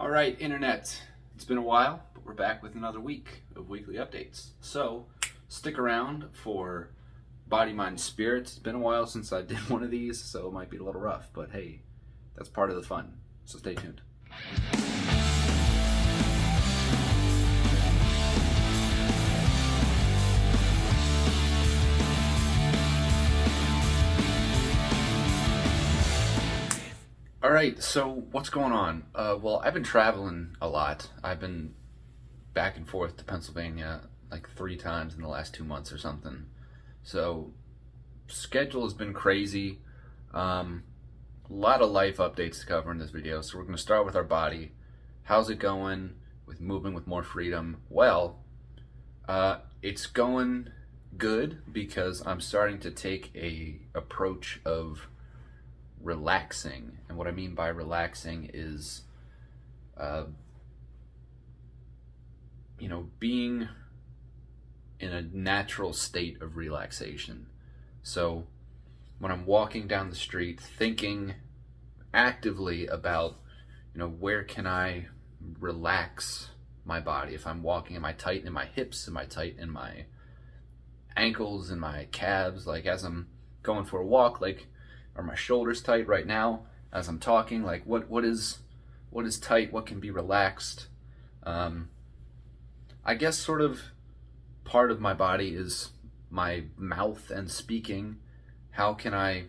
All right, Internet. It's been a while, but we're back with another week of weekly updates. So stick around for Body, Mind, Spirit. It's been a while since I did one of these, so it might be a little rough, but hey, that's part of the fun. So stay tuned. All right, so what's going on? Well, I've been traveling a lot. I've been back and forth to Pennsylvania like 3 times in the last 2 months or something. So schedule has been crazy. A lot of life updates to cover in this video. So we're going to start with our body. How's it going with moving with more freedom? Well, it's going good because I'm starting to take a approach of relaxing. And what I mean by relaxing is being in a natural state of relaxation. So when I'm walking down the street, thinking actively about where can I relax my body. If I'm walking, am I tight in my hips? Am I tight in my ankles and my calves? Like as I'm going for a walk, like, are my shoulders tight right now as I'm talking? Like what is tight? What can be relaxed? I guess sort of part of my body is my mouth and speaking. How can I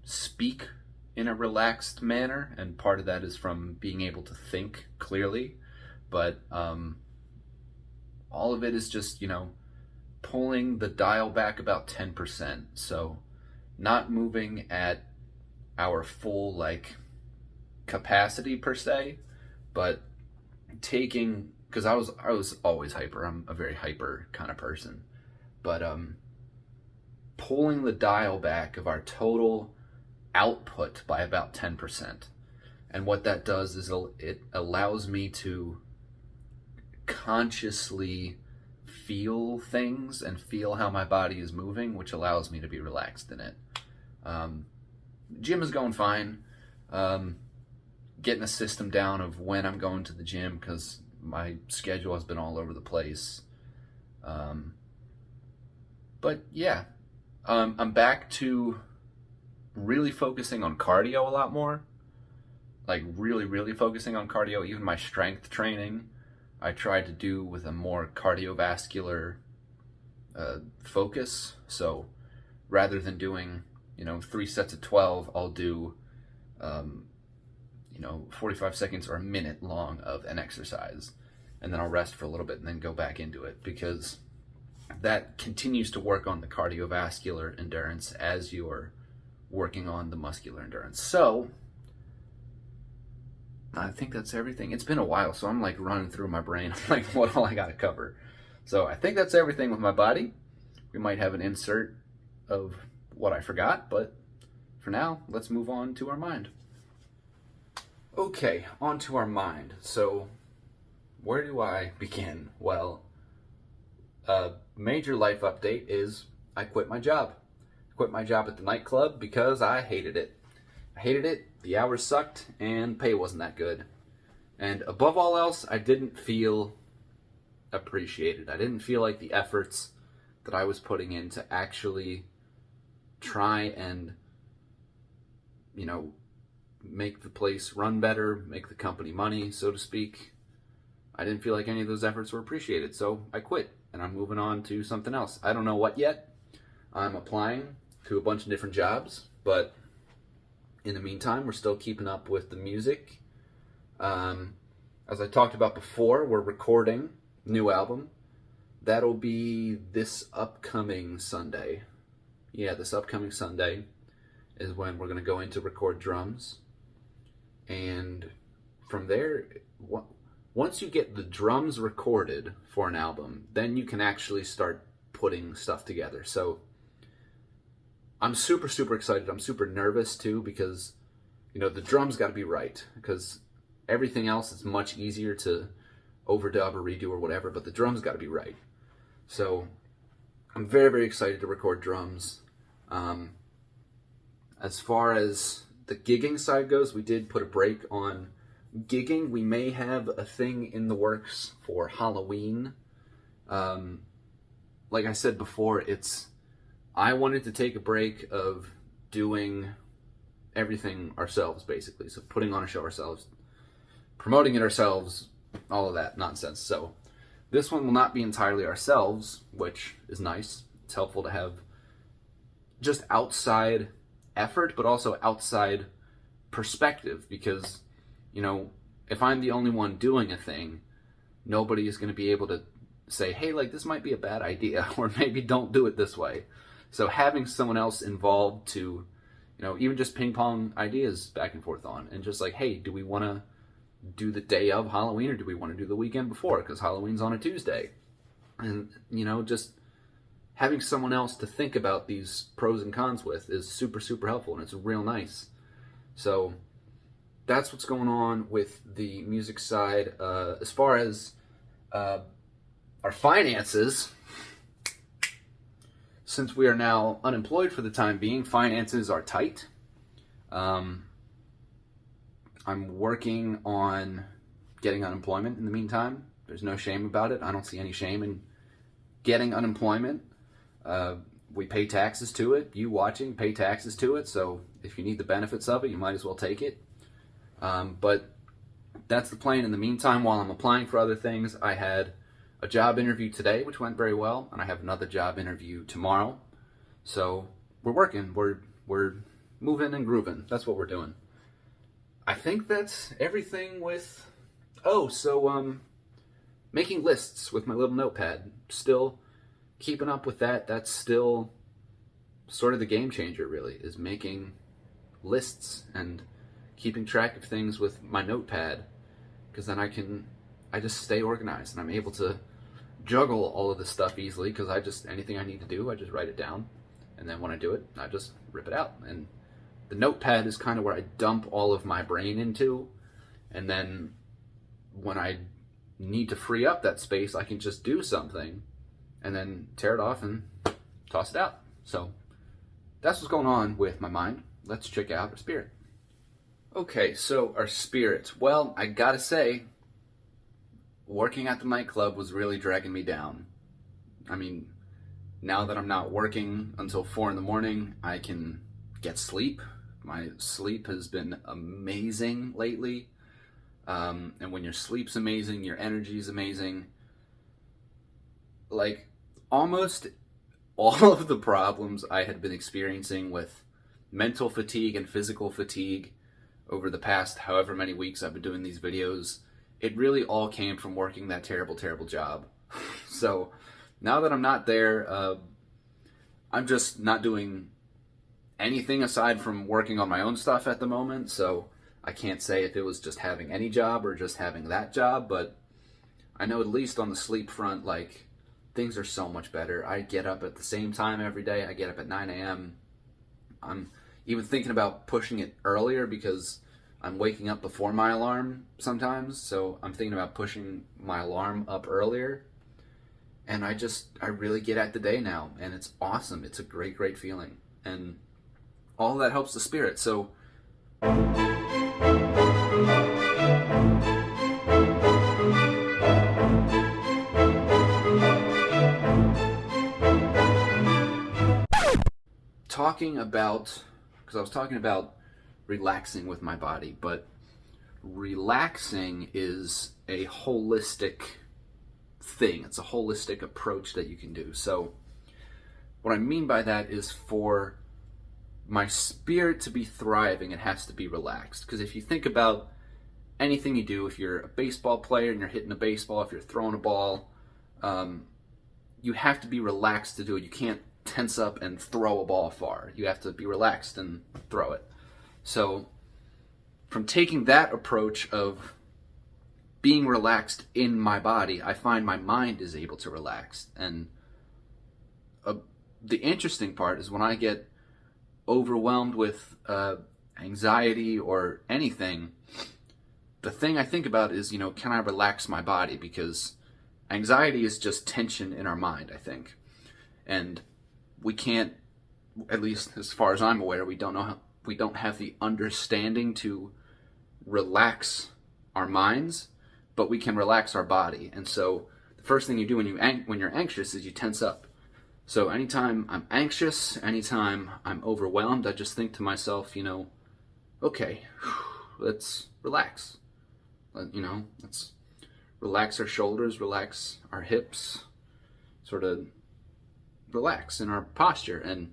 speak in a relaxed manner? And part of that is from being able to think clearly. But all of it is just, pulling the dial back about 10%. So not moving at our full capacity per se, but taking, because I was always hyper. I'm a very hyper kind of person, but pulling the dial back of our total output by about 10%. And what that does is it allows me to consciously feel things and feel how my body is moving, which allows me to be relaxed in it. Gym is going fine. Getting a system down of when I'm going to the gym because my schedule has been all over the place. But yeah, I'm back to really focusing on cardio a lot more. Like really focusing on cardio. Even my strength training, I tried to do with a more cardiovascular focus. So rather than doing 3 sets of 12, I'll do 45 seconds or a minute long of an exercise, and then I'll rest for a little bit and then go back into it, because that continues to work on the cardiovascular endurance as you're working on the muscular endurance. So I think that's everything. It's been a while, so I'm like running through my brain. I'm like, what all I gotta cover. So I think that's everything with my body. We might have an insert of what I forgot, but for now, let's move on to our mind. Okay, on to our mind. So where do I begin? Well, a major life update is I quit my job. I quit my job at the nightclub because I hated it. The hours sucked, and pay wasn't that good. And above all else, I didn't feel appreciated. I didn't feel like the efforts that I was putting in to actually try and, make the place run better, make the company money, so to speak. I didn't feel like any of those efforts were appreciated, so I quit, and I'm moving on to something else. I don't know what yet. I'm applying to a bunch of different jobs, but in the meantime, we're still keeping up with the music. As I talked about before, we're recording a new album. That'll be this upcoming Sunday. Yeah, this upcoming Sunday is when we're going to go in to record drums. And from there, once you get the drums recorded for an album, then you can actually start putting stuff together. So I'm super excited. I'm super nervous too, because the drums got to be right, because everything else is much easier to overdub or redo or whatever, but the drums got to be right. So I'm very excited to record drums. As far as the gigging side goes, we did put a break on gigging. We may have a thing in the works for Halloween. Like I said before, I wanted to take a break of doing everything ourselves, basically. So putting on a show ourselves, promoting it ourselves, all of that nonsense. So this one will not be entirely ourselves, which is nice. It's helpful to have just outside effort, but also outside perspective, because, you know, if I'm the only one doing a thing, nobody is going to be able to say, hey, like, this might be a bad idea, or maybe don't do it this way. So having someone else involved to, you know, even just ping pong ideas back and forth on, and just like, hey, do we want to do the day of Halloween, or do we want to do the weekend before, because Halloween's on a Tuesday? And, you know, just having someone else to think about these pros and cons with is super, super helpful, and it's real nice. So that's what's going on with the music side. As far as our finances, since we are now unemployed for the time being, finances are tight. I'm working on getting unemployment in the meantime. There's no shame about it. I don't see any shame in getting unemployment. We pay taxes to it. You watching pay taxes to it. So if you need the benefits of it, you might as well take it. But that's the plan. In the meantime, while I'm applying for other things, I had a job interview today, which went very well, and I have another job interview tomorrow. So we're working. We're moving and grooving. That's what we're doing. I think that's everything with... making lists with my little notepad. Still keeping up with that. That's still sort of the game changer, really, is making lists and keeping track of things with my notepad, because then I just stay organized, and I'm able to juggle all of this stuff easily, because anything I need to do, I just write it down, and then when I do it, I just rip it out. And the notepad is kind of where I dump all of my brain into, and then when I need to free up that space, I can just do something and then tear it off and toss it out. So that's what's going on with my mind. Let's check out our spirit. Okay, so our spirit. Well, I gotta say, working at the nightclub was really dragging me down. I mean, now that I'm not working until 4 in the morning, I can get sleep. My sleep has been amazing lately. And when your sleep's amazing, your energy's amazing. Like, almost all of the problems I had been experiencing with mental fatigue and physical fatigue over the past however many weeks I've been doing these videos, it really all came from working that terrible, terrible job. So now that I'm not there, I'm just not doing anything aside from working on my own stuff at the moment. So I can't say if it was just having any job or just having that job, but I know at least on the sleep front, like, things are so much better. I get up at the same time every day. I get up at 9 a.m. I'm even thinking about pushing it earlier, because I'm waking up before my alarm sometimes. So I'm thinking about pushing my alarm up earlier. And I really get at the day now, and it's awesome. It's a great, great feeling. And all that helps the spirit. So because I was talking about relaxing with my body, but relaxing is a holistic thing. It's a holistic approach that you can do. So what I mean by that is, for my spirit to be thriving, it has to be relaxed. Because if you think about anything you do, if you're a baseball player and you're hitting a baseball, if you're throwing a ball, you have to be relaxed to do it. You can't tense up and throw a ball far. You have to be relaxed and throw it. So from taking that approach of being relaxed in my body, I find my mind is able to relax. And the interesting part is when I get overwhelmed with anxiety or anything, the thing I think about is, can I relax my body? Because anxiety is just tension in our mind, I think. And we can't, at least as far as I'm aware, we don't have the understanding to relax our minds, but we can relax our body. And so the first thing you do when you're anxious is you tense up. So anytime I'm anxious, anytime I'm overwhelmed, I just think to myself, okay, let's relax. Let's relax our shoulders, relax our hips, sort of relax in our posture. And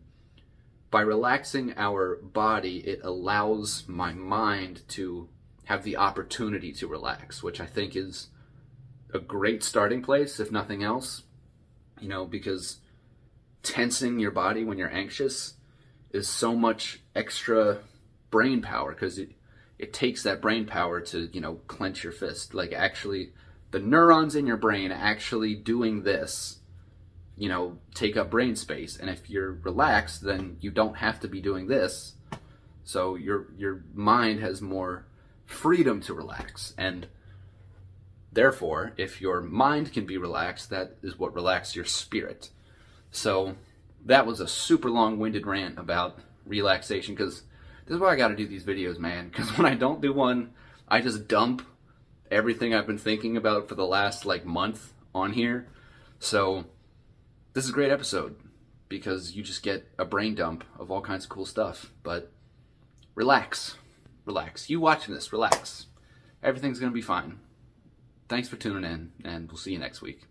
by relaxing our body, it allows my mind to have the opportunity to relax, which I think is a great starting place, if nothing else, because tensing your body when you're anxious is so much extra brain power, because it takes that brain power to, clench your fist. Like, actually, the neurons in your brain actually doing this, take up brain space. And if you're relaxed, then you don't have to be doing this. So your mind has more freedom to relax. And therefore, if your mind can be relaxed, that is what relaxes your spirit. So that was a super long-winded rant about relaxation, because this is why I got to do these videos, man. Because when I don't do one, I just dump everything I've been thinking about for the last month on here. So this is a great episode, because you just get a brain dump of all kinds of cool stuff. But relax. You watching this, relax. Everything's going to be fine. Thanks for tuning in, and we'll see you next week.